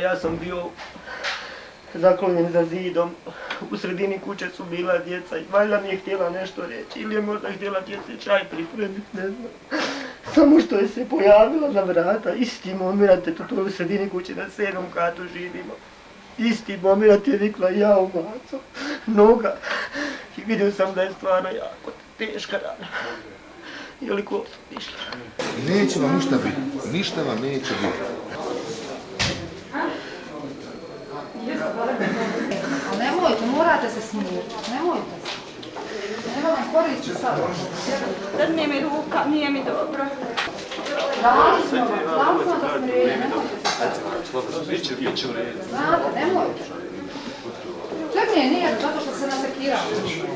Ja sam bio zaklonjen za zidom, u sredini kuće su bila djeca i valjda mi je htjela nešto reći ili je možda htjela djeci čaj pripremiti, ne znam. Samo što je se pojavila na vrata, isti moment, to u sredini kuće na 7. katu živimo. Isti moment je vikla jao maco, noga. I vidio sam da je stvarno jako teška rana. Je li ko sam išla? Neće vam ništa biti, ništa vam neće biti. Nemojte, morate se smiriti, nemojte se. Nema vam koristi sad. Dadne mi ruka, nije mi dobro. Dali smo za smirenje, nemojte se sad. Biće u redu. Znate, nemojte. Čekaj, nije, zato što se nas je